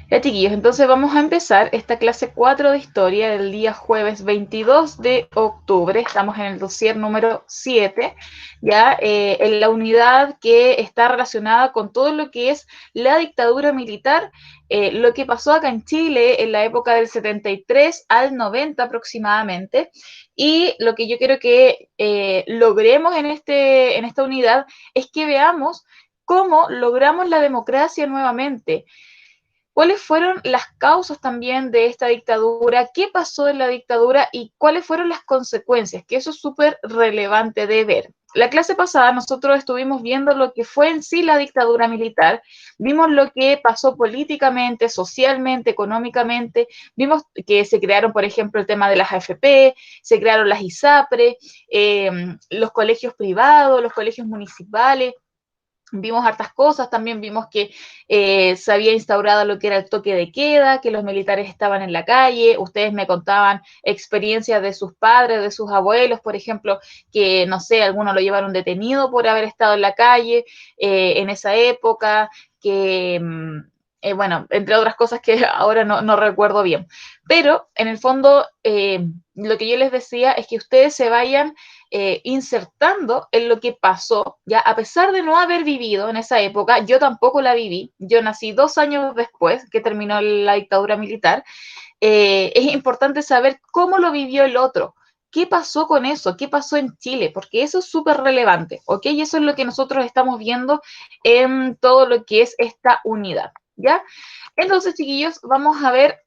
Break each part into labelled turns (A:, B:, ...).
A: Ya, chiquillos, entonces vamos a empezar esta clase 4 de historia del día jueves 22 de octubre. Estamos en el dossier número 7, ya en la unidad que está relacionada con todo lo que es la dictadura militar, lo que pasó acá en Chile en la época del 73 al 90 aproximadamente. Y lo que yo quiero que logremos en esta unidad es que veamos cómo logramos la democracia nuevamente. ¿Cuáles fueron las causas también de esta dictadura? ¿Qué pasó en la dictadura y cuáles fueron las consecuencias? Que eso es súper relevante de ver. La clase pasada nosotros estuvimos viendo lo que fue en sí la dictadura militar, vimos lo que pasó políticamente, socialmente, económicamente, vimos que se crearon, por ejemplo, el tema de las AFP, se crearon las ISAPRE, los colegios privados, los colegios municipales, vimos hartas cosas, también vimos que se había instaurado lo que era el toque de queda, que los militares estaban en la calle, ustedes me contaban experiencias de sus padres, de sus abuelos, por ejemplo, que no sé, algunos lo llevaron detenido por haber estado en la calle en esa época, que bueno, entre otras cosas que ahora no recuerdo bien. Pero en el fondo, lo que yo les decía es que ustedes se vayan insertando en lo que pasó, ya a pesar de no haber vivido en esa época, yo tampoco la viví, yo nací 2 años después que terminó la dictadura militar, es importante saber cómo lo vivió el otro. ¿Qué pasó con eso? ¿Qué pasó en Chile? Porque eso es súper relevante, ¿ok? Y eso es lo que nosotros estamos viendo en todo lo que es esta unidad, ¿ya? Entonces, chiquillos, vamos a ver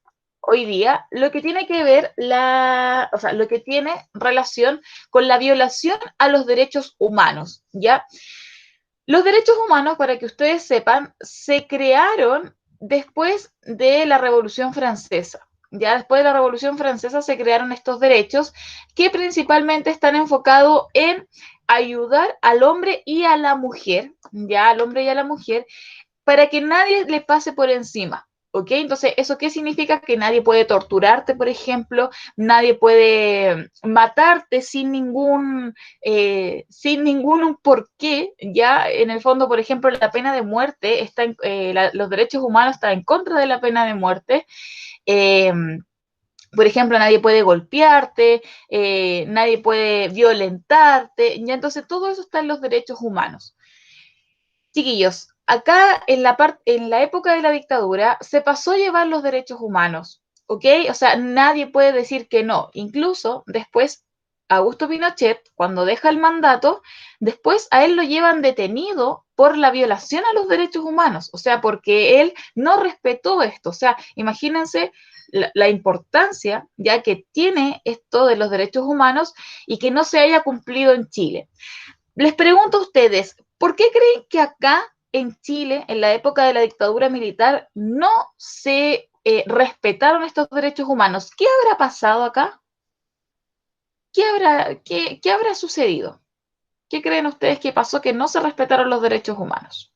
A: hoy día lo que tiene que ver o sea, lo que tiene relación con la violación a los derechos humanos, ¿ya? Los derechos humanos, para que ustedes sepan, se crearon después de la Revolución Francesa. Ya después de la Revolución Francesa se crearon estos derechos que principalmente están enfocados en ayudar al hombre y a la mujer, ya al hombre y a la mujer, para que nadie le pase por encima. ¿Ok? Entonces, ¿eso qué significa? Que nadie puede torturarte, por ejemplo, nadie puede matarte sin ningún porqué, ya en el fondo, por ejemplo, la pena de muerte, los derechos humanos están en contra de la pena de muerte, eh, por ejemplo, nadie puede golpearte, nadie puede violentarte, ya entonces todo eso está en los derechos humanos. Chiquillos, acá en la época de la dictadura se pasó a llevar los derechos humanos, ¿ok? O sea, nadie puede decir que no. Incluso después, Augusto Pinochet, cuando deja el mandato, después a él lo llevan detenido por la violación a los derechos humanos, o sea, porque él no respetó esto. O sea, imagínense la importancia ya que tiene esto de los derechos humanos y que no se haya cumplido en Chile. Les pregunto a ustedes, ¿por qué creen que acá en Chile, en la época de la dictadura militar, no se respetaron estos derechos humanos? ¿Qué habrá pasado acá? ¿Qué habrá sucedido? ¿Qué creen ustedes que pasó que no se respetaron los derechos humanos?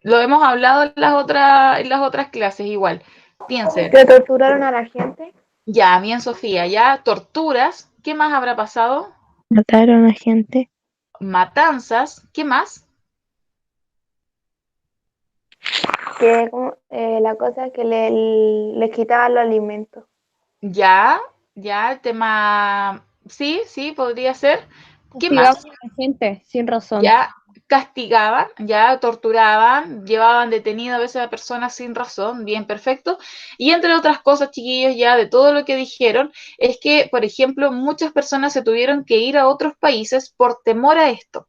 A: Lo hemos hablado en las otras clases igual. Piensen,
B: Que torturaron a la gente,
A: ya, bien Sofía, ya torturas, ¿qué más habrá pasado?
B: mataron a gente,
A: Matanzas, ¿qué más?
B: que la cosa es que les quitaban los alimentos.
A: Ya, ya, el tema, sí, sí, podría ser. ¿Qué
C: Castigaban
A: más?
C: a la gente sin razón.
A: Ya castigaban, ya torturaban, llevaban detenido a veces a personas sin razón, bien perfecto. Y entre otras cosas, chiquillos, ya de todo lo que dijeron, es que, por ejemplo, muchas personas se tuvieron que ir a otros países por temor a esto.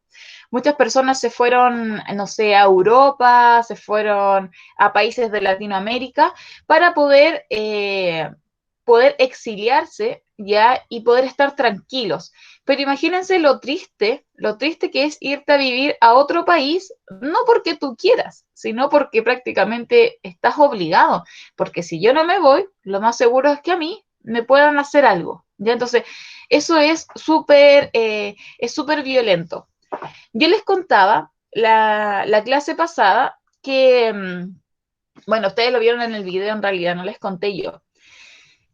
A: Muchas personas se fueron, no sé, a Europa, se fueron a países de Latinoamérica para poder exiliarse ya y poder estar tranquilos. Pero imagínense lo triste que es irte a vivir a otro país, no porque tú quieras, sino porque prácticamente estás obligado. Porque si yo no me voy, lo más seguro es que a mí me puedan hacer algo. ¿Ya? Entonces, eso es súper violento. Yo les contaba la clase pasada que, bueno, ustedes lo vieron en el video, en realidad no les conté yo,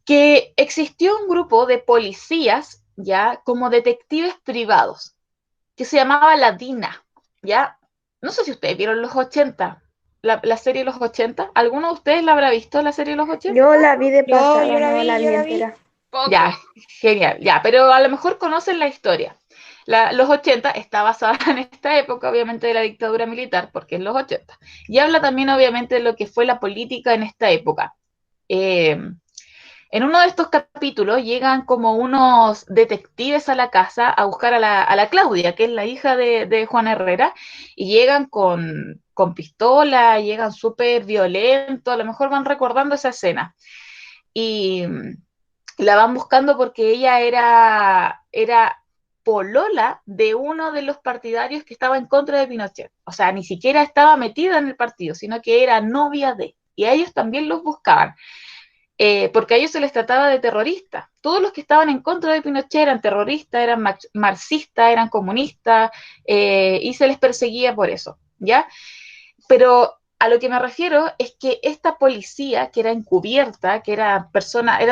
A: que existió un grupo de policías, ya, como detectives privados, que se llamaba la DINA, ¿ya? no sé si ustedes vieron los 80, la serie Los 80. ¿Alguno de ustedes la habrá visto, la serie Los 80?
B: Yo la vi de
C: Yo
B: pasada,
C: la
B: no
C: vi,
B: la vi
C: yo la vi.
B: entera.
C: Poco.
A: Ya, genial, ya, pero a lo mejor conocen la historia. Los 80 está basada en esta época, obviamente, de la dictadura militar, porque es los 80. Y habla también, obviamente, de lo que fue la política en esta época. Eh, en uno de estos capítulos llegan como unos detectives a la casa a buscar a la Claudia, que es la hija de Juan Herrera, y llegan con pistola, llegan súper violentos, a lo mejor van recordando esa escena. Y la van buscando porque ella era polola de uno de los partidarios que estaba en contra de Pinochet. O sea, ni siquiera estaba metida en el partido, sino que era novia de. Y a ellos también los buscaban, porque a ellos se les trataba de terroristas. Todos los que estaban en contra de Pinochet eran terroristas, eran marxistas, eran comunistas, y se les perseguía por eso, ¿ya? Pero a lo que me refiero es que esta policía, que era encubierta, que eran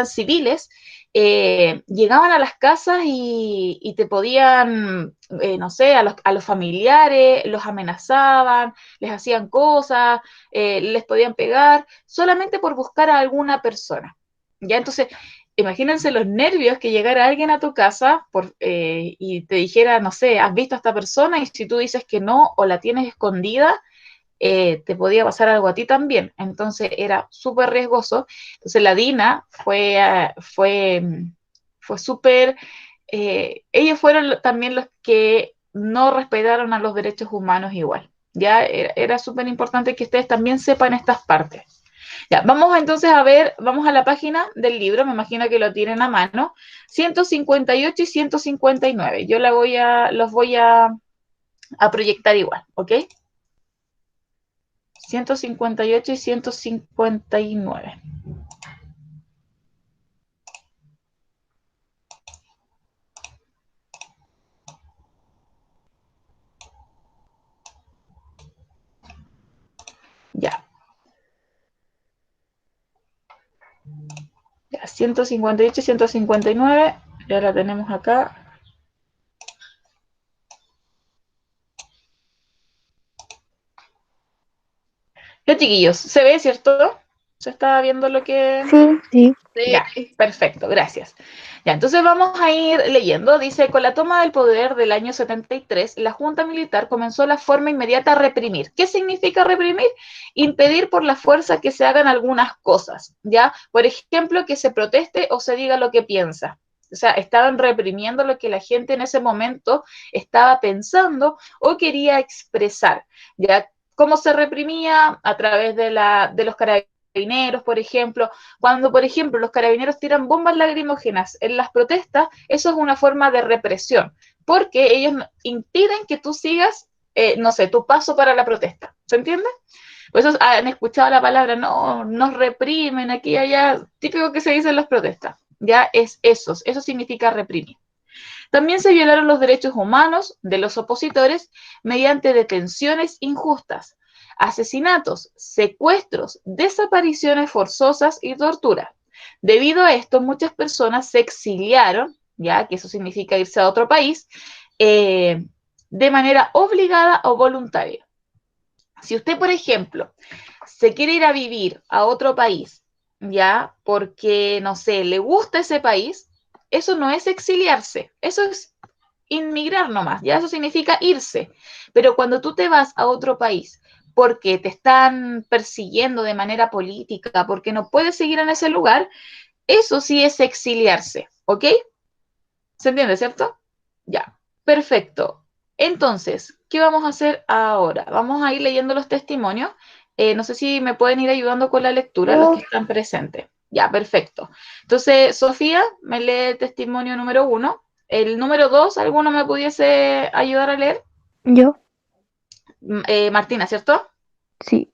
A: civiles, llegaban a las casas y te podían, no sé, a los familiares, los amenazaban, les hacían cosas, les podían pegar, solamente por buscar a alguna persona. Ya, entonces, imagínense los nervios que llegara alguien a tu casa y te dijera, no sé, has visto a esta persona y si tú dices que no o la tienes escondida, te podía pasar algo a ti también. Entonces era súper riesgoso. Entonces la DINA fue súper, ellos fueron también los que no respetaron a los derechos humanos igual. Ya era súper importante que ustedes también sepan estas partes. Ya, vamos entonces a ver, vamos a la página del libro, me imagino que lo tienen a mano, 158 y 159. Yo los voy a proyectar igual, ¿ok? 158 y 159. Ya. Ya, 158 y 159. Ya la tenemos acá. Ya, chiquillos, ¿se ve, cierto? ¿Se está viendo lo que...?
B: Sí,
C: Sí.
A: Ya, perfecto, gracias. Ya, entonces vamos a ir leyendo. Dice, con la toma del poder del año 73, la Junta Militar comenzó la forma inmediata a reprimir. ¿Qué significa reprimir? Impedir por la fuerza que se hagan algunas cosas, ¿ya? Por ejemplo, que se proteste o se diga lo que piensa. O sea, estaban reprimiendo lo que la gente en ese momento estaba pensando o quería expresar, ¿ya? ¿Cómo se reprimía? A través de los carabineros, por ejemplo. Cuando, por ejemplo, los carabineros tiran bombas lacrimógenas en las protestas, eso es una forma de represión, porque ellos impiden que tú sigas, no sé, tu paso para la protesta. ¿Se entiende? Por eso han escuchado la palabra, no, nos reprimen aquí y allá, típico que se dice en las protestas. Ya es eso significa reprimir. También se violaron los derechos humanos de los opositores mediante detenciones injustas, asesinatos, secuestros, desapariciones forzosas y tortura. Debido a esto, muchas personas se exiliaron, ya que eso significa irse a otro país, eh, de manera obligada o voluntaria. Si usted, por ejemplo, se quiere ir a vivir a otro país, ya, porque, no sé, le gusta ese país, eso no es exiliarse, eso es inmigrar nomás, ya eso significa irse. Pero cuando tú te vas a otro país porque te están persiguiendo de manera política, porque no puedes seguir en ese lugar, eso sí es exiliarse, ¿ok? ¿Se entiende, cierto? Ya, perfecto. Entonces, ¿qué vamos a hacer ahora? Vamos a ir leyendo los testimonios. No sé si me pueden ir ayudando con la lectura los que están presentes. Ya, perfecto. Entonces, Sofía, me lee el testimonio número 1. El número 2, ¿alguno me pudiese ayudar a leer?
B: yo,
A: Martina, ¿cierto?
B: sí.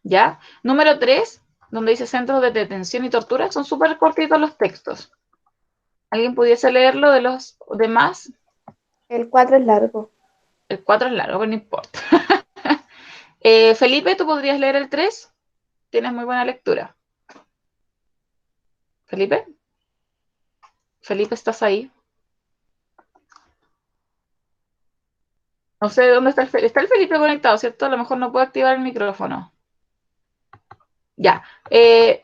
A: Ya. Número 3, donde dice centros de detención y tortura, son súper cortitos los textos. ¿Alguien pudiese leerlo de los demás?
B: El 4 es largo.
A: El 4 es largo, pero no importa. Felipe, ¿tú podrías leer el 3? Tienes muy buena lectura. Felipe, Felipe, ¿estás ahí? No sé dónde está el Felipe. Está el Felipe conectado, ¿cierto? A lo mejor no puedo activar el micrófono. Ya.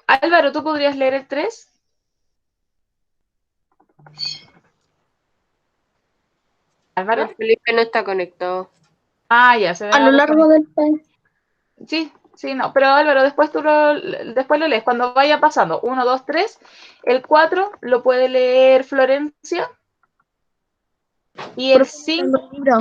A: Álvaro, ¿tú podrías leer el 3?
C: El
A: Álvaro.
C: Felipe no está conectado.
A: Ah, ya, se me
D: A
A: va
D: lo
A: a
D: largo
A: desconectar.
D: del país.
A: Sí, sí, no. Pero Álvaro, después lo lees. Cuando vaya pasando. 1, 2, 3. El 4 lo puede leer Florencia. Y el 5,
D: El libro.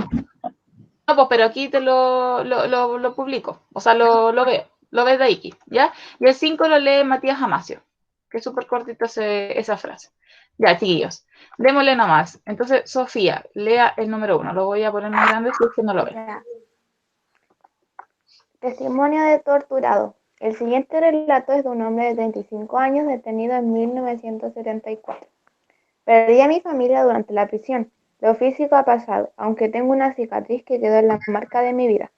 A: no, pues, pero aquí te lo publico. O sea, lo veo. Lo ves de aquí, ¿ya? Y el 5 lo lee Matías Amacio. Que es súper cortito esa frase. Ya, chiquillos. Démosle nomás. Entonces, Sofía, lea el número 1. Lo voy a poner más grande si es que no lo ve.
B: Ya. Testimonio de torturado. El siguiente relato es de un hombre de 35 años detenido en 1974. Perdí a mi familia durante la prisión. Lo físico ha pasado, aunque tengo una cicatriz que quedó en la marca de mi vida.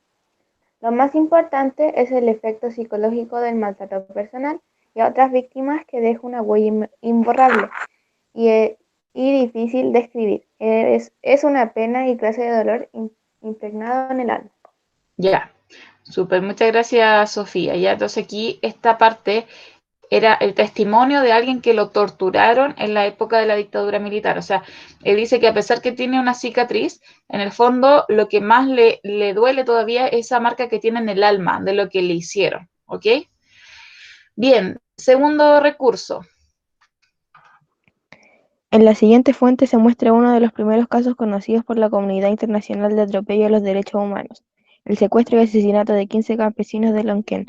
B: Lo más importante es el efecto psicológico del maltrato personal y a otras víctimas que deja una huella imborrable y difícil de escribir. Es una pena y clase de dolor impregnado en el alma.
A: Ya. Súper, muchas gracias, Sofía. Ya, entonces aquí esta parte era el testimonio de alguien que lo torturaron en la época de la dictadura militar. O sea, él dice que a pesar que tiene una cicatriz, en el fondo lo que más le duele todavía es esa marca que tiene en el alma de lo que le hicieron. ¿Ok? Bien, segundo recurso.
E: En la siguiente fuente se muestra uno de los primeros casos conocidos por la comunidad internacional de atropello a los derechos humanos: el secuestro y asesinato de 15 campesinos de Lonquén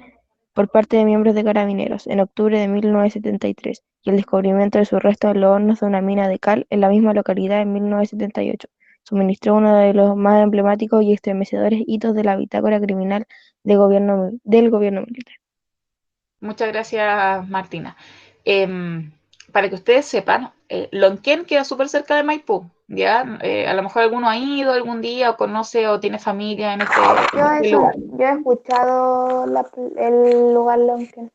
E: por parte de miembros de Carabineros en octubre de 1973 y el descubrimiento de sus restos en los hornos de una mina de cal en la misma localidad en 1978. Suministró uno de los más emblemáticos y estremecedores hitos de la bitácora criminal del gobierno militar.
A: Muchas gracias, Martina. Para que ustedes sepan, Lonquén queda súper cerca de Maipú, ¿ya? A lo mejor alguno ha ido algún día o conoce o tiene familia en este lugar.
B: Yo he escuchado el lugar Lonquén.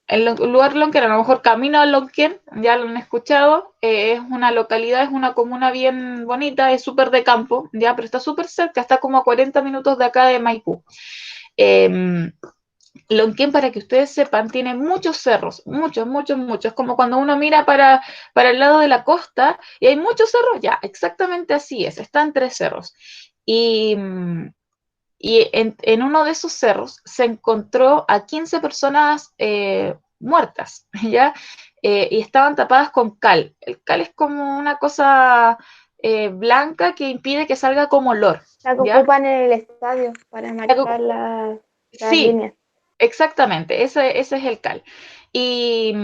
A: El lugar Lonquén, a lo mejor camino a Lonquén, ya lo han escuchado, es una localidad, es una comuna bien bonita, es súper de campo, ya, pero está súper cerca, está como a 40 minutos de acá de Maipú. Eh, Lonquén, para que ustedes sepan, tiene muchos cerros, muchos, muchos, muchos. Es como cuando uno mira para el lado de la costa y hay muchos cerros, ya, exactamente así es, están tres cerros. Y, y en uno de esos cerros se encontró a 15 personas muertas, ¿ya? Y estaban tapadas con cal. El cal es como una cosa blanca que impide que salga como olor,
B: La que
A: ¿ya?
B: ocupan en el estadio para marcar las
A: Sí,
B: líneas.
A: exactamente, ese es el cal. Y,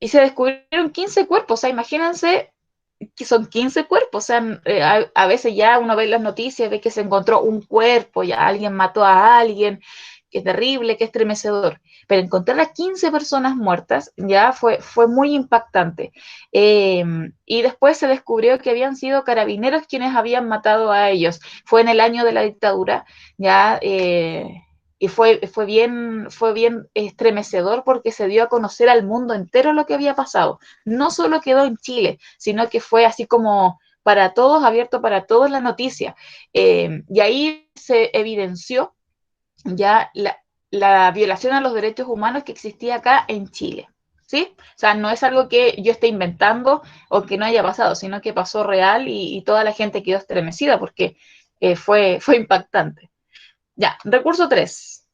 A: y se descubrieron 15 cuerpos, o sea, imagínense que son 15 cuerpos, o sea, a veces ya uno ve las noticias, ve que se encontró un cuerpo, ya alguien mató a alguien, que es terrible, que es estremecedor, pero encontrar a 15 personas muertas ya fue muy impactante. Eh, y después se descubrió que habían sido carabineros quienes habían matado a ellos. Fue en el año de la dictadura, ya... y fue bien estremecedor porque se dio a conocer al mundo entero lo que había pasado. No solo quedó en Chile, sino que fue así como para todos, abierto para todos la noticia. Y ahí se evidenció ya la violación a los derechos humanos que existía acá en Chile. ¿Sí? O sea, no es algo que yo esté inventando o que no haya pasado, sino que pasó real y toda la gente quedó estremecida porque fue impactante. Ya, recurso 3.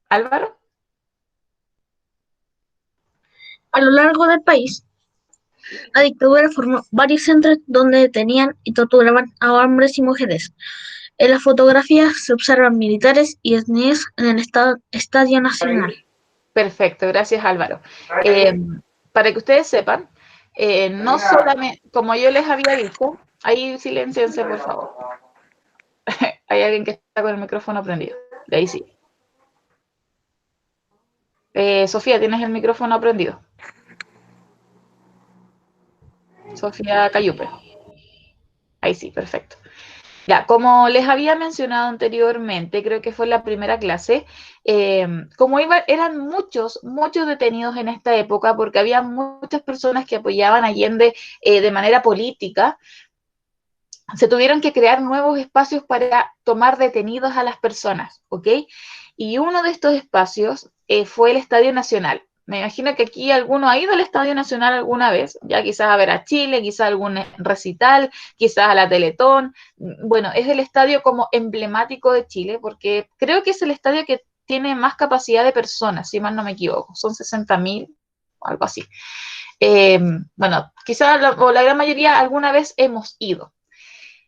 A: Álvaro.
D: A lo largo del país, la dictadura formó varios centros donde detenían y torturaban a hombres y mujeres. En las fotografías se observan militares y etnias en el Estadio Nacional.
A: Perfecto, gracias Álvaro. Para que ustedes sepan, no solamente, como yo les había dicho, ahí silenciense por favor. Hay alguien que está con el micrófono prendido. De ahí sí. Sofía, ¿tienes el micrófono prendido? Sofía Cayupe. Ahí sí, perfecto. Ya, como les había mencionado anteriormente, creo que fue la primera clase, eran muchos detenidos en esta época, porque había muchas personas que apoyaban a Allende de manera política, se tuvieron que crear nuevos espacios para tomar detenidos a las personas, ¿ok? Y uno de estos espacios fue el Estadio Nacional. Me imagino que aquí alguno ha ido al Estadio Nacional alguna vez, ya quizás a ver a Chile, quizás a algún recital, quizás a la Teletón. Bueno, es el estadio como emblemático de Chile, porque creo que es el estadio que tiene más capacidad de personas, si mal no me equivoco, son 60.000, algo así. Bueno, quizás o la gran mayoría alguna vez hemos ido.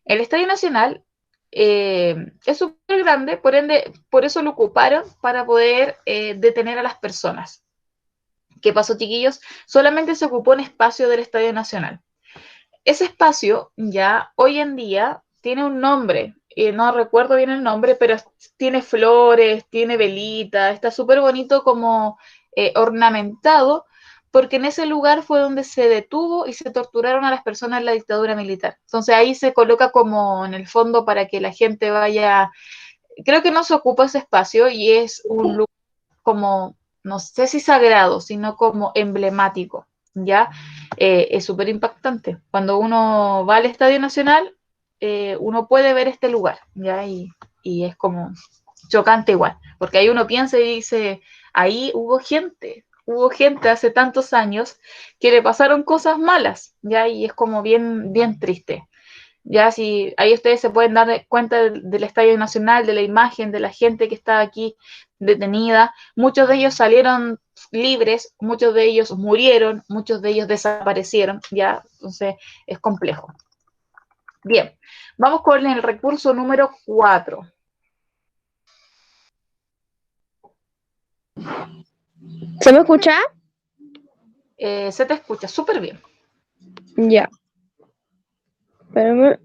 A: El Estadio Nacional es súper grande, por ende, por eso lo ocuparon para poder detener a las personas. ¿Qué pasó, chiquillos? Solamente se ocupó un espacio del Estadio Nacional. Ese espacio ya hoy en día tiene un nombre, no recuerdo bien el nombre, pero tiene flores, tiene velitas, está súper bonito como ornamentado, porque en ese lugar fue donde se detuvo y se torturaron a las personas en la dictadura militar. Entonces ahí se coloca como en el fondo para que la gente vaya, creo que no se ocupa ese espacio y es un lugar como, no sé si sagrado, sino como emblemático, ¿ya? Es súper impactante. Cuando uno va al Estadio Nacional, uno puede ver este lugar, ¿ya? Y es como chocante igual, porque ahí uno piensa y dice, ahí hubo gente hace tantos años que le pasaron cosas malas, ¿ya? Y es como bien, bien triste. Ya si ahí ustedes se pueden dar cuenta del Estadio Nacional, de la imagen de la gente que está aquí detenida. Muchos de ellos salieron libres, muchos de ellos murieron, muchos de ellos desaparecieron, ya, entonces es complejo. Bien, vamos con el recurso número 4.
E: ¿Se me escucha?
A: Se te escucha súper bien.
E: Ya. Pero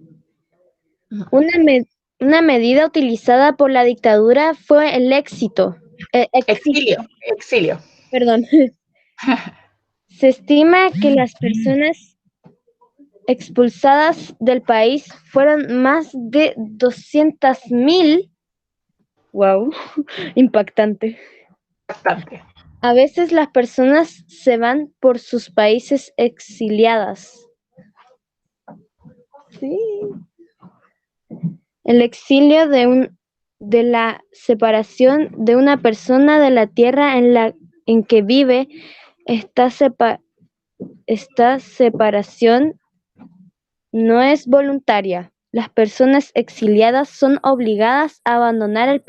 E: una medida utilizada por la dictadura fue el exilio.
A: Exilio.
E: Perdón. Se estima que las personas expulsadas del país fueron más de 200.000. Wow, impactante.
A: Bastante.
E: A veces las personas se van por sus países exiliadas. Sí. El exilio de la separación de una persona de la tierra en que vive. Esta separación no es voluntaria. Las personas exiliadas son obligadas a abandonar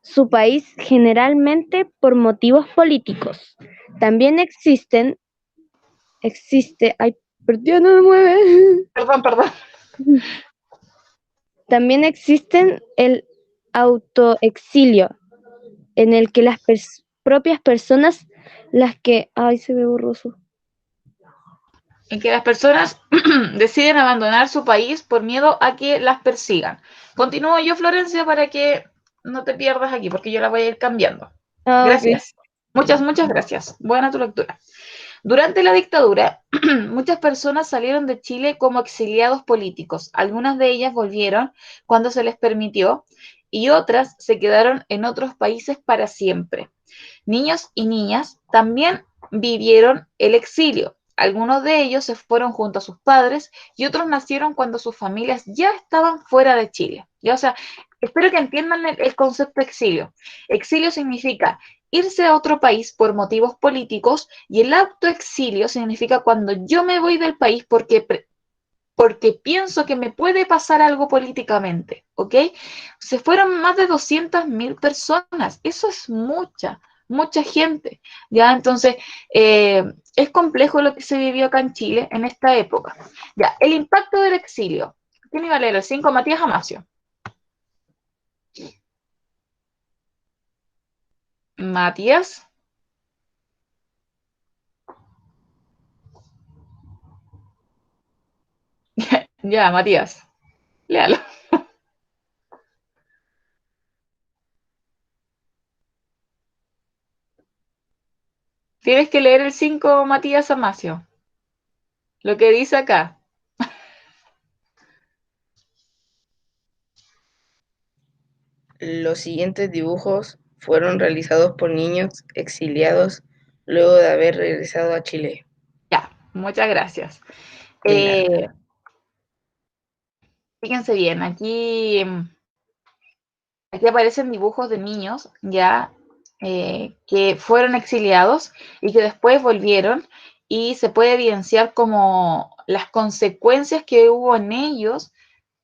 E: su país generalmente por motivos políticos. También ay, por Dios, no me mueve.
A: Perdón.
E: También existen el autoexilio, en el que las propias personas, ay, se ve borroso.
A: En que las personas deciden abandonar su país por miedo a que las persigan. Continúo yo, Florencia, para que no te pierdas aquí, porque yo la voy a ir cambiando.
E: Okay.
A: Gracias. Muchas gracias. Buena tu lectura. Durante la dictadura, muchas personas salieron de Chile como exiliados políticos. Algunas de ellas volvieron cuando se les permitió y otras se quedaron en otros países para siempre. Niños y niñas también vivieron el exilio. Algunos de ellos se fueron junto a sus padres y otros nacieron cuando sus familias ya estaban fuera de Chile. ¿Ya? O sea, espero que entiendan el concepto de exilio. Exilio significa irse a otro país por motivos políticos y el autoexilio significa cuando yo me voy del país porque pienso que me puede pasar algo políticamente, ¿ok? Se fueron más de 200.000 personas, eso es mucha gente, ¿ya? Entonces, es complejo lo que se vivió acá en Chile en esta época. Ya, el impacto del exilio. ¿Quién iba a leer el 5? Matías Amacio. Matías. Ya, Matías, léalo. Tienes que leer el 5, Matías Amacio. Lo que dice acá.
C: Los siguientes dibujos fueron realizados por niños exiliados luego de haber regresado a Chile.
A: Ya, muchas gracias.
C: De nada.
A: Fíjense bien, aquí aparecen dibujos de niños ya que fueron exiliados y que después volvieron y se puede evidenciar como las consecuencias que hubo en ellos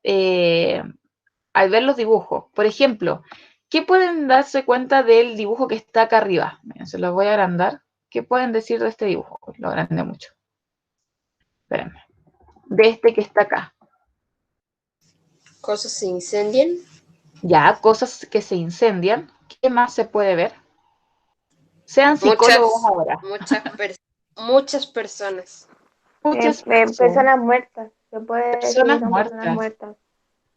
A: al ver los dibujos. Por ejemplo, ¿qué pueden darse cuenta del dibujo que está acá arriba? Miren, se los voy a agrandar. ¿Qué pueden decir de este dibujo? Lo agrandé mucho. Espérenme. De este que está acá.
C: Cosas se incendian.
A: Ya, cosas que se incendian. ¿Qué más se puede ver? Sean psicólogos ahora.
C: Muchas personas.
A: Muchas personas.
B: Personas muertas. Se puede decir
A: Personas
B: son personas
A: muertas.
B: muertas.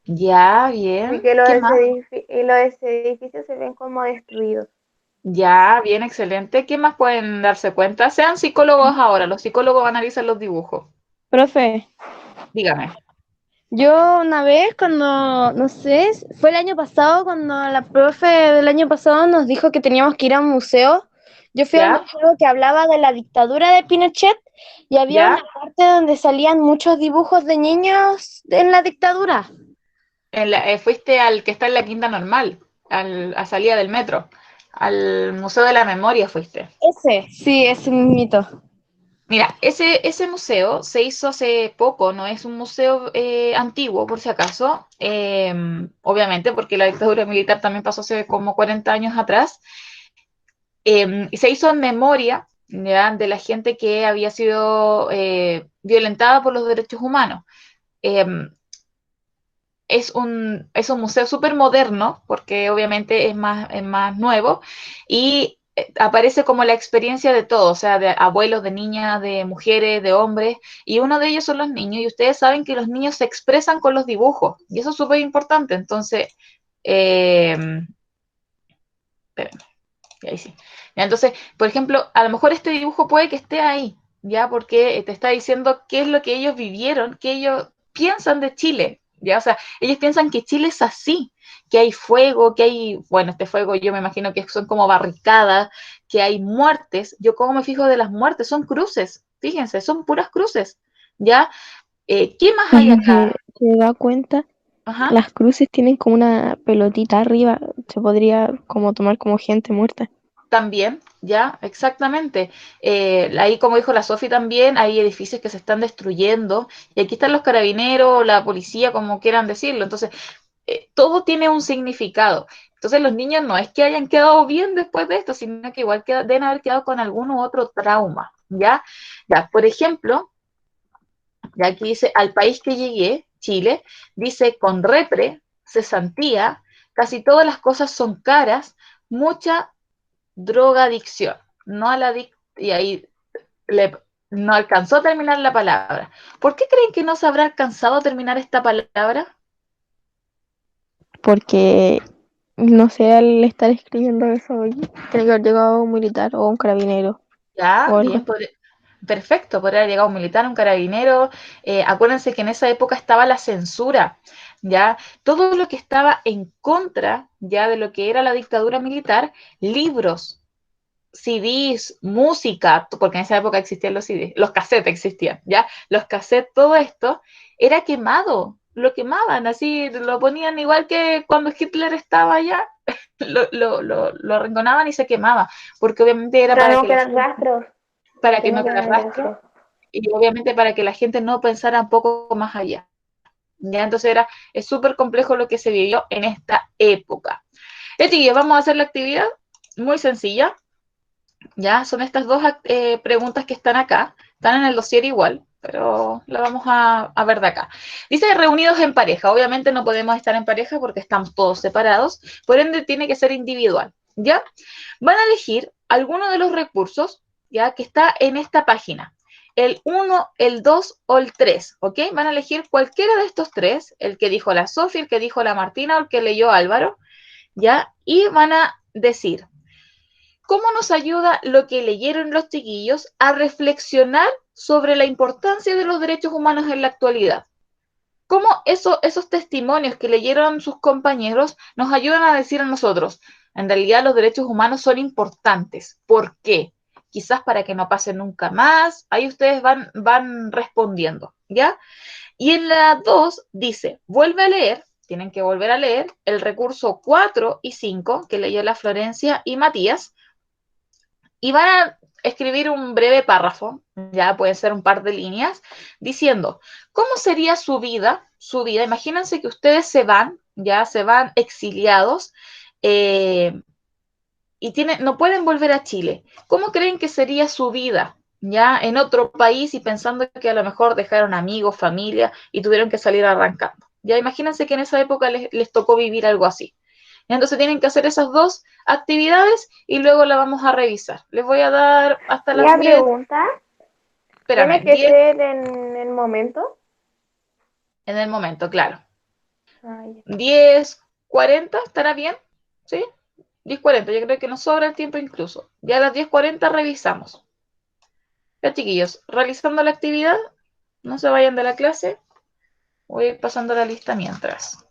A: Ya,
B: Y
A: bien.
B: que
A: ¿Qué más?
B: los edificios se ven como destruidos.
A: Ya, bien, excelente. ¿Qué más pueden darse cuenta? Sean psicólogos ahora. Los psicólogos analizan los dibujos.
E: Profe,
A: Dígame.
E: yo una vez cuando, no sé, fue el año pasado, cuando la profe del año pasado nos dijo que teníamos que ir a un museo, yo fui a un
A: ¿Ya?
E: museo que hablaba de la dictadura de Pinochet y había
A: ¿Ya?
E: una parte donde salían muchos dibujos de niños en la dictadura.
A: Fuiste al que está en la Quinta Normal, a salida del metro. Al Museo de la Memoria fuiste.
E: Ese mito.
A: Mira, ese museo se hizo hace poco, no es un museo antiguo, por si acaso, obviamente, porque la dictadura militar también pasó hace como 40 años atrás, y se hizo en memoria, ¿ya?, de la gente que había sido violentada por los derechos humanos. Eh, es un museo súper moderno, porque obviamente es más nuevo, y aparece como la experiencia de todos, o sea, de abuelos, de niñas, de mujeres, de hombres, y uno de ellos son los niños, y ustedes saben que los niños se expresan con los dibujos, y eso es súper importante. Entonces, espérenme, ahí sí. Ya, entonces, por ejemplo, a lo mejor este dibujo puede que esté ahí, ya, porque te está diciendo qué es lo que ellos vivieron, qué ellos piensan de Chile, ya, o sea, ellos piensan que Chile es así, que hay fuego, que hay, bueno, este fuego yo me imagino que son como barricadas, que hay muertes. Yo como me fijo de las muertes, son cruces, fíjense, son puras cruces, ya. ¿Qué más hay acá?
E: Se da cuenta,
A: Ajá.
E: las cruces tienen como una pelotita arriba, se podría como tomar como gente muerta.
A: También, ya, exactamente. Ahí, como dijo la Sofi también, hay edificios que se están destruyendo y aquí están los carabineros, la policía, como quieran decirlo. Entonces, todo tiene un significado. Entonces, los niños no es que hayan quedado bien después de esto, sino que igual deben haber quedado con algún u otro trauma, ¿ya? Ya, por ejemplo, ya aquí dice, al país que llegué, Chile, dice, con repre, cesantía, casi todas las cosas son caras, mucha drogadicción, no a la y ahí no alcanzó a terminar la palabra. ¿Por qué creen que no se habrá alcanzado a terminar esta palabra?
E: Porque, no sé, al estar escribiendo eso, tiene que haber llegado un militar o un carabinero
A: Ya,
E: o algo.
A: bien, perfecto, podría haber llegado un militar, un carabinero. Acuérdense que en esa época estaba la censura, ya, todo lo que estaba en contra ya de lo que era la dictadura militar, libros, CDs, música, porque en esa época existían los CDs, los cassettes existían, ¿ya? Los cassettes, todo esto era quemado, lo quemaban, así lo ponían igual que cuando Hitler estaba allá, lo arrinconaban y se quemaba, porque obviamente era
B: Para
A: para
B: no
A: que,
B: quedar rastros.
A: para
B: Para que
A: que
B: no
A: no quedara
B: queden
A: rastro
B: rastros.
A: y obviamente para que la gente no pensara un poco más allá. ¿Ya? Entonces es súper complejo lo que se vivió en esta época. Chiquillos, vamos a hacer la actividad muy sencilla. Ya, son estas dos preguntas que están acá, están en el dossier igual, pero la vamos a ver de acá. Dice reunidos en pareja, obviamente no podemos estar en pareja porque estamos todos separados, por ende tiene que ser individual, ¿ya? Van a elegir alguno de los recursos, ¿ya?, que está en esta página, el 1, el 2 o el 3, ¿ok? Van a elegir cualquiera de estos tres, el que dijo la Sofía, el que dijo la Martina o el que leyó Álvaro, ¿ya? Y van a decir, ¿cómo nos ayuda lo que leyeron los chiquillos a reflexionar sobre la importancia de los derechos humanos en la actualidad? cómo esos testimonios que leyeron sus compañeros nos ayudan a decir a nosotros, en realidad los derechos humanos son importantes. ¿Por qué? Quizás para que no pase nunca más. Ahí ustedes van respondiendo, ¿ya? Y en la 2 dice, vuelve a leer, tienen que volver a leer el recurso 4 y 5 que leyó la Florencia y Matías, y van a escribir un breve párrafo, ya puede ser un par de líneas, diciendo, ¿cómo sería su vida? Su vida, imagínense que ustedes se van, ya se van exiliados, eh, y no pueden volver a Chile. ¿Cómo creen que sería su vida ya en otro país y pensando que a lo mejor dejaron amigos, familia y tuvieron que salir arrancando? Ya imagínense que en esa época les tocó vivir algo así. Entonces tienen que hacer esas dos actividades y luego la vamos a revisar. Les voy a dar hasta las
B: La
A: 10,
B: pregunta, ¿tiene
A: espérame,
B: que
A: 10
B: ser en el momento?
A: en el momento, claro.
B: Ay,
A: 10:40, ¿estará bien? ¿Sí? 10:40, yo creo que nos sobra el tiempo incluso. Ya a las 10:40 revisamos. Ya, chiquillos, realizando la actividad, no se vayan de la clase, voy a ir pasando la lista mientras.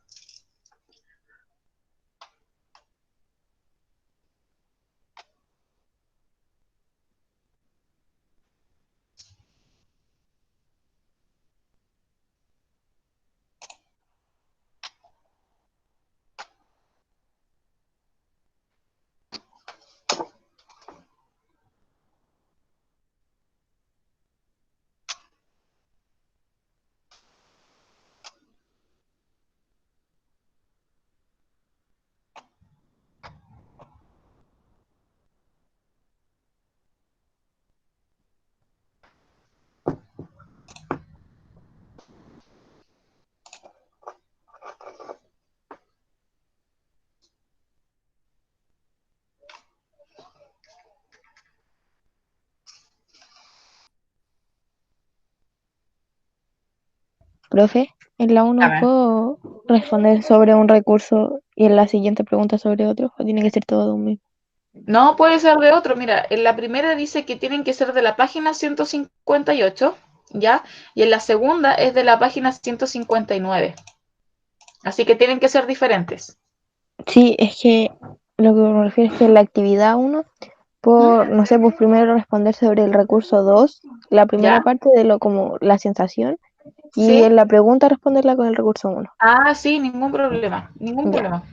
E: Profe, en la uno
A: Dame.
E: puedo responder sobre un recurso y en la siguiente pregunta sobre otro, o tiene que ser todo de un mismo.
A: No puede ser de otro. Mira, en la primera dice que tienen que ser de la página 158, ¿ya? Y en la segunda es de la página 159. Así que tienen que ser diferentes.
E: Sí, es que lo que me refiero es que en la actividad uno,
A: ¿Mm?
E: por, no sé, pues primero responder sobre el recurso 2 la primera
A: ¿Ya?
E: parte de lo como la sensación, y
A: ¿Sí?
E: en la pregunta responderla con el recurso uno.
A: Ah, sí, ningún problema. Ningún
E: Ya.
A: problema.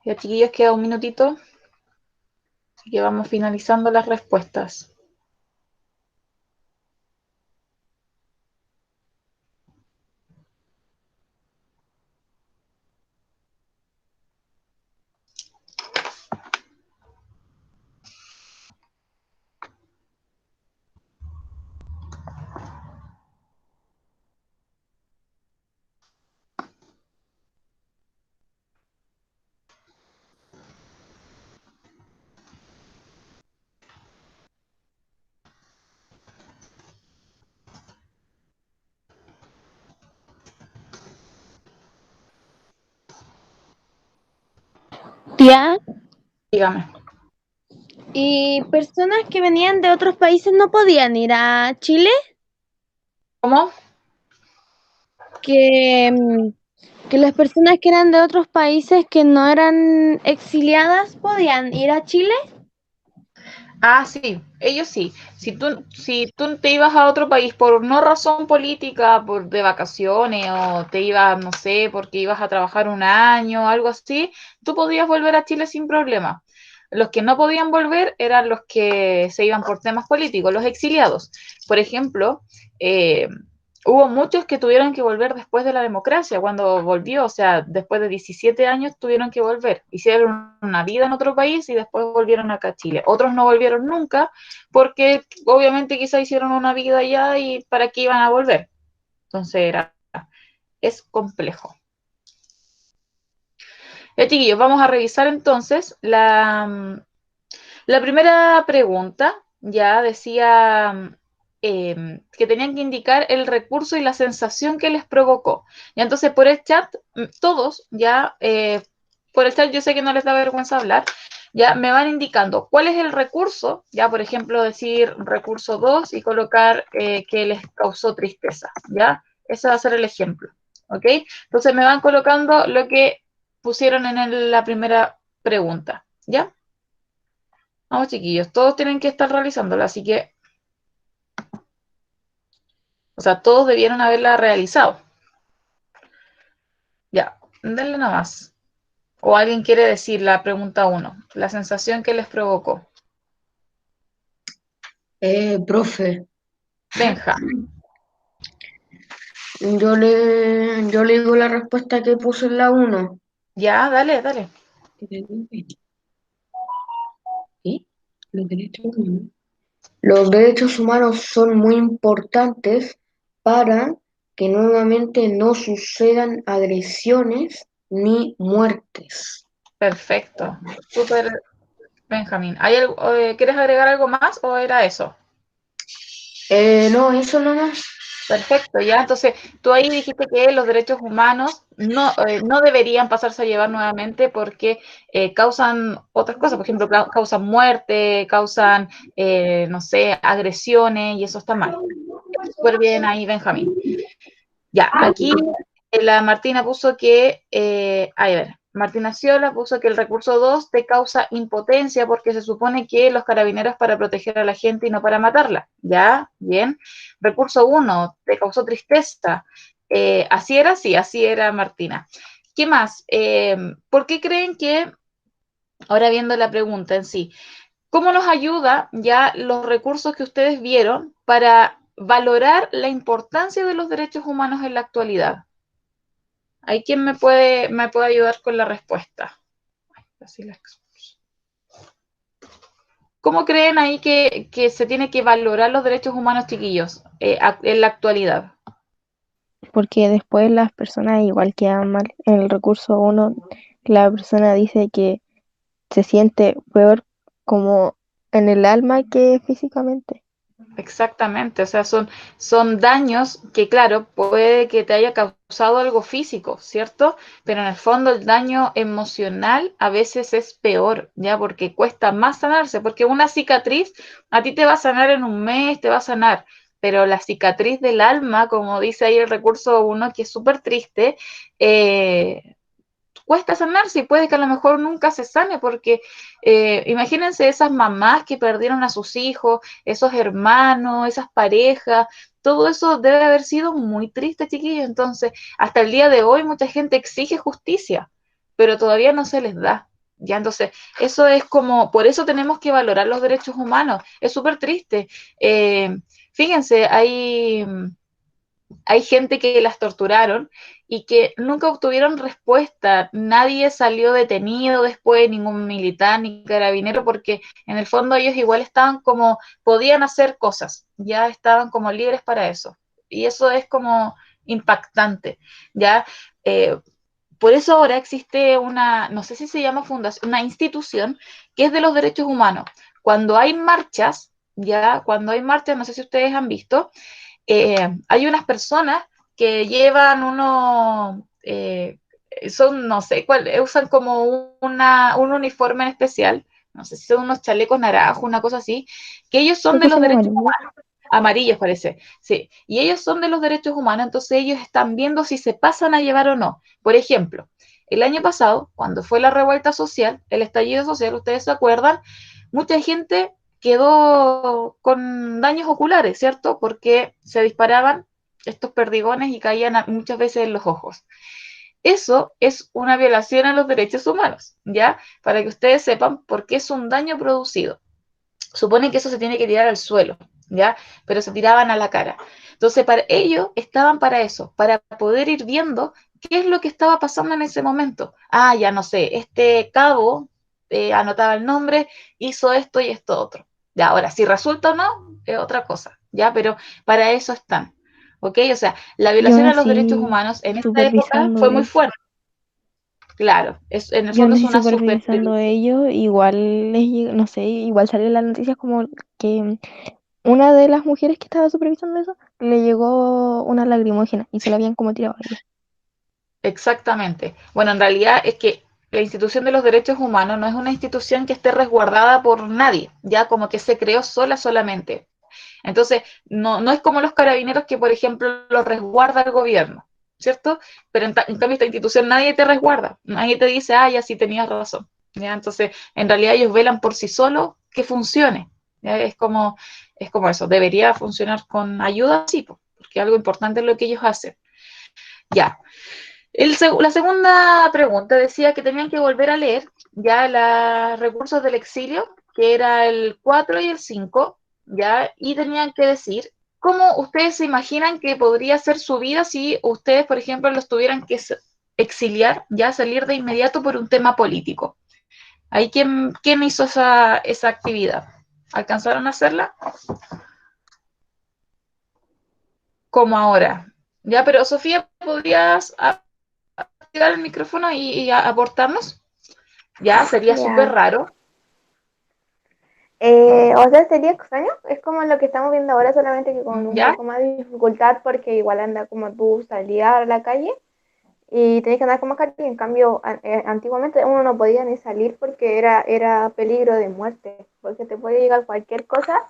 A: Ya, chiquillos, queda un minutito, así que vamos finalizando las respuestas.
E: Tía,
A: Dígame.
E: ¿y personas que venían de otros países no podían ir a Chile?
A: ¿Cómo?
E: Que, que las personas que eran de otros países que no eran exiliadas podían ir a Chile.
A: Ah, sí, ellos sí. Si tú te ibas a otro país por no razón política, por de vacaciones, o te ibas, no sé, porque ibas a trabajar un año, algo así, tú podías volver a Chile sin problema. Los que no podían volver eran los que se iban por temas políticos, los exiliados. Por ejemplo, eh, hubo muchos que tuvieron que volver después de la democracia, cuando volvió, o sea, después de 17 años tuvieron que volver. Hicieron una vida en otro país y después volvieron acá a Chile. Otros no volvieron nunca porque obviamente quizá hicieron una vida allá y para qué iban a volver. Entonces es complejo. Chiquillos, vamos a revisar entonces la primera pregunta. Ya decía que tenían que indicar el recurso y la sensación que les provocó. Y entonces por el chat, todos ya, por el chat yo sé que no les da vergüenza hablar, ya me van indicando cuál es el recurso, ya por ejemplo decir recurso 2 y colocar que les causó tristeza, ya, ese va a ser el ejemplo, ¿ok? Entonces me van colocando lo que pusieron en la primera pregunta, ¿ya? Vamos, chiquillos, todos tienen que estar realizándola, así que, o sea, todos debieron haberla realizado. Ya, denle nada más. O alguien quiere decir la pregunta uno, la sensación que les provocó.
C: Profe,
A: Benja,
C: yo le digo la respuesta que puse en la uno.
A: ya, dale, dale.
C: ¿Sí? Los derechos humanos son muy importantes para que nuevamente no sucedan agresiones ni muertes.
A: Perfecto. Súper, Benjamín. ¿Quieres agregar algo más o era eso?
C: No, eso nomás.
A: Perfecto, ya. Entonces, tú ahí dijiste que los derechos humanos no deberían pasarse a llevar nuevamente porque causan otras cosas, por ejemplo, causan muerte, causan, no sé, agresiones y eso está mal. Súper bien ahí, Benjamín. Ya, aquí la Martina puso que, a ver, Martina Ciola puso que el recurso 2 te causa impotencia porque se supone que los carabineros para proteger a la gente y no para matarla. Ya, bien. Recurso 1 te causó tristeza. ¿Así era? Sí, así era Martina. ¿Qué más? ¿Por qué creen que, ahora viendo la pregunta en sí, cómo nos ayuda ya los recursos que ustedes vieron para valorar la importancia de los derechos humanos en la actualidad? ¿Hay quien me puede ayudar con la respuesta? Así la expuse. ¿Cómo creen ahí que se tiene que valorar los derechos humanos, chiquillos, en la actualidad?
E: Porque después las personas igual quedan mal. En el recurso uno, la persona dice que se siente peor como en el alma que físicamente.
A: Exactamente, o sea, son daños que, claro, puede que te haya causado algo físico, ¿cierto? Pero en el fondo el daño emocional a veces es peor, ¿ya? Porque cuesta más sanarse, porque una cicatriz a ti te va a sanar en un mes, te va a sanar, pero la cicatriz del alma, como dice ahí el recurso uno, que es súper triste, cuesta sanarse y puede que a lo mejor nunca se sane porque imagínense esas mamás que perdieron a sus hijos, esos hermanos, esas parejas, todo eso debe haber sido muy triste, chiquillos. Entonces, hasta el día de hoy mucha gente exige justicia, pero todavía no se les da. Ya, entonces, eso es como, por eso tenemos que valorar los derechos humanos. Es súper triste. Fíjense, hay gente que las torturaron y que nunca obtuvieron respuesta. Nadie salió detenido después, ningún militar ni carabinero, porque en el fondo ellos igual estaban como, podían hacer cosas, ya estaban como libres para eso. Y eso es como impactante, ¿ya? Por eso ahora existe una, no sé si se llama fundación, una institución que es de los derechos humanos. Cuando hay marchas, ya, cuando hay marchas, no sé si ustedes han visto, hay unas personas que llevan son, no sé, usan como un uniforme en especial, no sé si son unos chalecos naranjos, una cosa así, que ellos son
E: Creo
A: de
E: que
A: los
E: son
A: derechos
E: amarillos.
A: humanos, amarillos parece, sí, y ellos son de los derechos humanos, entonces ellos están viendo si se pasan a llevar o no. Por ejemplo, el año pasado, cuando fue la revuelta social, el estallido social, ustedes se acuerdan, mucha gente quedó con daños oculares, ¿cierto? Porque se disparaban estos perdigones y caían muchas veces en los ojos. Eso es una violación a los derechos humanos, ¿ya? Para que ustedes sepan por qué es un daño producido. Suponen que eso se tiene que tirar al suelo, ¿ya? Pero se tiraban a la cara. Entonces, para ellos estaban para eso, para poder ir viendo qué es lo que estaba pasando en ese momento. Ah, ya no sé, este cabo anotaba el nombre, hizo esto y esto otro. Ya, ahora, si resulta o no, es otra cosa, ¿ya? Pero para eso están, ¿ok? O sea, la
E: Y aún
A: violación a los derechos
E: así,
A: humanos en esta época
E: supervisando
A: fue muy
E: eso.
A: fuerte, claro. En el
E: Y aún
A: fondo es
E: así,
A: una super.
E: supervisando ello, igual no sé, igual salió en las noticias como que una de las mujeres que estaba supervisando eso le llegó una lagrimógena y se la habían como tirado a ella.
A: Exactamente. Bueno, en realidad es que la institución de los derechos humanos no es una institución que esté resguardada por nadie, ya como que se creó solamente. Entonces, no es como los carabineros que, por ejemplo, los resguarda el gobierno, ¿cierto? Pero en cambio esta institución nadie te resguarda, nadie te dice, ah, ya sí tenías razón. ¿Ya? Entonces, en realidad ellos velan por sí solos que funcione. ¿Ya? Es como eso, debería funcionar con ayuda, sí, porque algo importante es lo que ellos hacen. Ya, la segunda pregunta decía que tenían que volver a leer ya los recursos del exilio, que era el 4 y el 5, ya, y tenían que decir cómo ustedes se imaginan que podría ser su vida si ustedes, por ejemplo, los tuvieran que exiliar, ya salir de inmediato por un tema político. ¿Ahí quién hizo esa actividad? ¿Alcanzaron a hacerla? Como ahora. Ya, pero Sofía, ¿podrías activar el micrófono y aportarnos? Ya, sería súper
B: Ya.
A: raro.
B: O sea, sería extraño. Es como lo que estamos viendo ahora, solamente que con un
A: ¿Ya?
B: poco más de dificultad, porque igual anda como tú salías a la calle y tenías que andar con mascarilla. En cambio, antiguamente uno no podía ni salir porque era peligro de muerte, porque te podía llegar cualquier cosa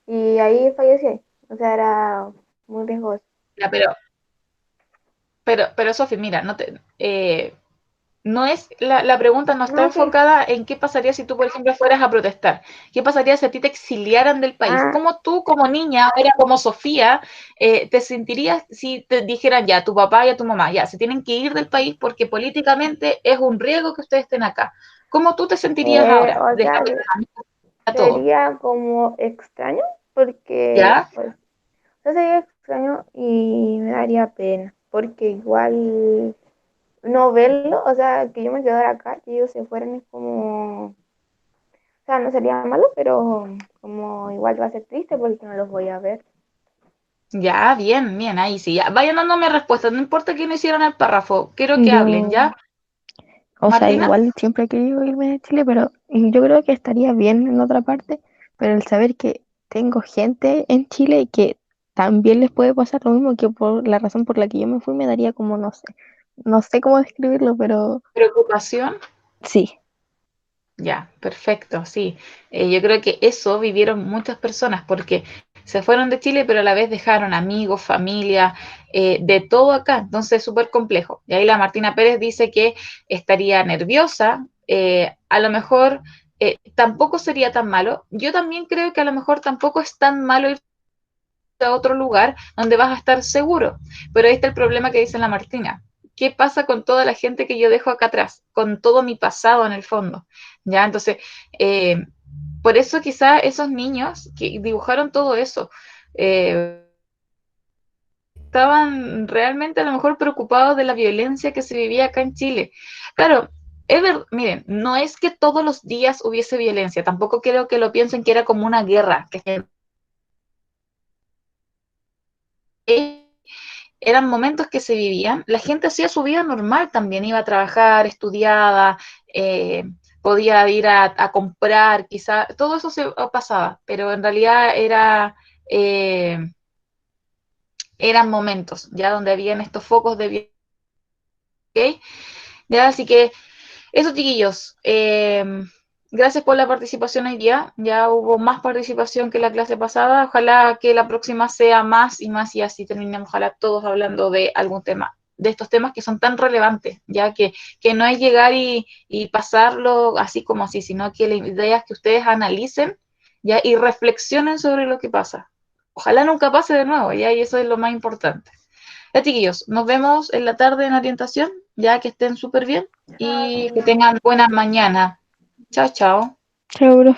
B: y ahí fallecí. O sea, era muy riesgoso.
A: Ya, pero Sofi, mira, no es, la pregunta no está
B: No, sí.
A: enfocada en qué pasaría si tú, por ejemplo, fueras a protestar. ¿Qué pasaría si a ti te exiliaran del país?
B: Ah,
A: ¿Cómo tú, como niña, ahora como Sofía, te sentirías si te dijeran ya, tu papá y a tu mamá, ya, se tienen que ir del país porque políticamente es un riesgo que ustedes estén acá? ¿Cómo tú te sentirías ahora,
B: o sea,
A: dejando a todo?
B: sería como extraño porque,
A: ¿Ya?
B: pues, o sea, sería extraño y me daría pena porque igual no verlo, o sea, que yo me quedara acá y ellos se fueran es como, o sea, no sería malo, pero como igual va a ser triste porque no los voy a ver.
A: Ya, bien, bien, ahí sí, ya. Vayan dándome respuestas, no importa que no hicieron el párrafo, quiero que hablen,
E: Yo,
A: ¿ya?
E: o sea,
A: Martina,
E: igual siempre he querido irme de Chile, pero yo creo que estaría bien en otra parte, pero el saber que tengo gente en Chile y que también les puede pasar lo mismo que por la razón por la que yo me fui, me daría como, no sé cómo describirlo, pero
A: preocupación.
E: sí.
A: Ya, perfecto, sí. Yo creo que eso vivieron muchas personas porque se fueron de Chile, pero a la vez dejaron amigos, familia, de todo acá. Entonces es súper complejo. Y ahí la Martina Pérez dice que estaría nerviosa, a lo mejor tampoco sería tan malo. Yo también creo que a lo mejor tampoco es tan malo ir a otro lugar donde vas a estar seguro. Pero ahí está el problema que dice la Martina. qué pasa con toda la gente que yo dejo acá atrás, con todo mi pasado en el fondo, ¿ya? Entonces, por eso quizá esos niños que dibujaron todo eso, estaban realmente a lo mejor preocupados de la violencia que se vivía acá en Chile. Claro, miren, no es que todos los días hubiese violencia, tampoco creo que lo piensen que era como una guerra, que eran momentos que se vivían, la gente hacía su vida normal también, iba a trabajar, estudiaba, podía ir a comprar, quizá, todo eso se pasaba, pero en realidad eran momentos ya donde habían estos focos de violencia. ¿Okay? Ya, así que eso, chiquillos. Gracias por la participación hoy día. Ya hubo más participación que la clase pasada. Ojalá que la próxima sea más y más y así terminemos, ojalá todos hablando de algún tema, de estos temas que son tan relevantes, ya que no es llegar y pasarlo así como así, sino que la idea es que ustedes analicen ya y reflexionen sobre lo que pasa. Ojalá nunca pase de nuevo, ya, y eso es lo más importante. Ya, chiquillos, nos vemos en la tarde en orientación, ya que estén súper bien y que tengan buena mañana. Chao, chao.
E: Chao, bro.